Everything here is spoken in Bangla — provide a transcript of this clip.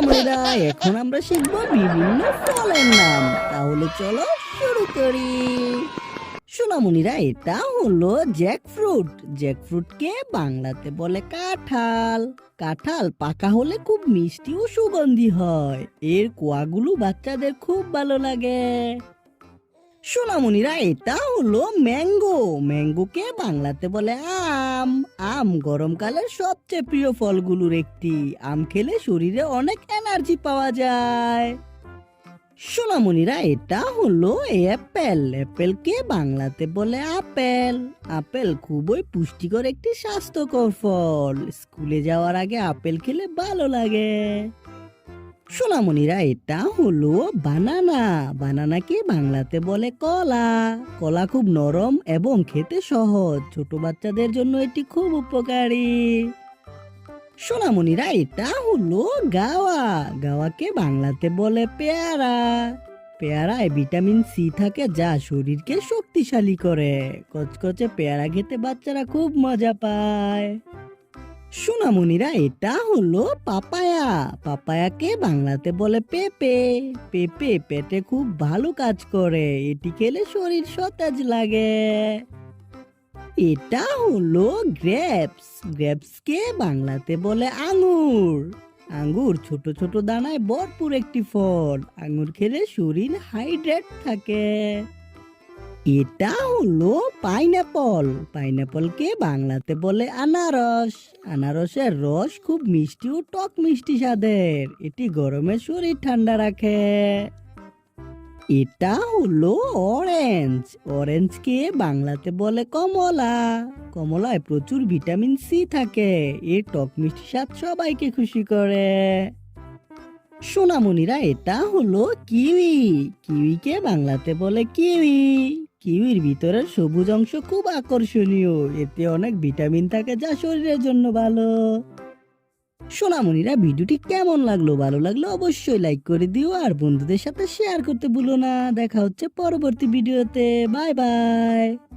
সোনামণিরা, এখন আমরা শিখব বিভিন্ন ফলের নাম। তাহলে চলো শুরু করি। সোনামণিরা, এটা হলো জ্যাকফ্রুট। জ্যাকফ্রুটকে বাংলাতে বলে কাঁঠাল। কাঁঠাল পাকা হলে খুব মিষ্টি ও সুগন্ধি হয়। এর কোয়াগুলো বাচ্চাদের খুব ভালো লাগে। সোনামণিরা, এটা হলো ম্যাঙ্গো। ম্যাঙ্গোকে বাংলাতে বলে আম। আম গরমকালের সবচেয়ে প্রিয় ফলগুলোর একটি। আম খেলে শরীরে অনেক এনার্জি পাওয়া যায়। সোনামণিরা, এটা হলো অ্যাপেল। অ্যাপেলকে বাংলাতে বলে আপেল। আপেল খুবই পুষ্টিকর একটি স্বাস্থ্যকর ফল। স্কুলে যাওয়ার আগে আপেল খেলে ভালো লাগে। সোনামণিরা, এটা হলো বানানা। বানানাকে বাংলাতে বলে কলা। কলা খুব নরম এবং খেতে সহজ। ছোট বাচ্চাদের জন্য এটি খুব উপকারী। সোনামণিরা, এটা হলো গাওয়া। গাওয়াকে বাংলাতে বলে পেয়ারা। পেয়ারায় ভিটামিন সি থাকে, যা শরীরকে শক্তিশালী করে। কচকচে পেয়ারা খেতে বাচ্চারা খুব মজা পায়। সোনামণিরা, এটা হলো পাপায়া। পাপায়াকে বাংলাতে বলে পেঁপে। পেঁপে পেটে খুব ভালো কাজ করে। এটি খেলে শরীর সতেজ লাগে। এটা হলো গ্রেপস। গ্রেপসকে বাংলাতে বলে আঙ্গুর। আঙ্গুর ছোট ছোট দানায় ভরপুর একটি ফল। আঙ্গুর খেলে শরীর হাইড্রেট থাকে। এটা হলো পাইনাপল। পাইনাপলকে বাংলাতে বলে আনারস। আনারসের রস খুব মিষ্টি ও টক মিষ্টি স্বাদের। এটি গরমে শরীর ঠান্ডা রাখে। এটা হলো অরেঞ্জ। অরেঞ্জকে বাংলাতে বলে কমলা। কমলায় প্রচুর ভিটামিন সি থাকে। এর টক মিষ্টি স্বাদ সবাইকে খুশি করে। সোনামণিরা, এটা হলো কিউই। কিউইকে বাংলাতে বলে কিউই। কিউইর ভিতরের সবুজ অংশ খুব আকর্ষণীয়। এতে অনেক ভিটামিন থাকে, যা শরীরের জন্য ভালো। সোনামণিরা, ভিডিওটি কেমন লাগলো? ভালো লাগলে অবশ্যই লাইক করে দিও আর বন্ধুদের সাথে শেয়ার করতে ভুলো না। দেখা হচ্ছে পরবর্তী ভিডিওতে। Bye bye.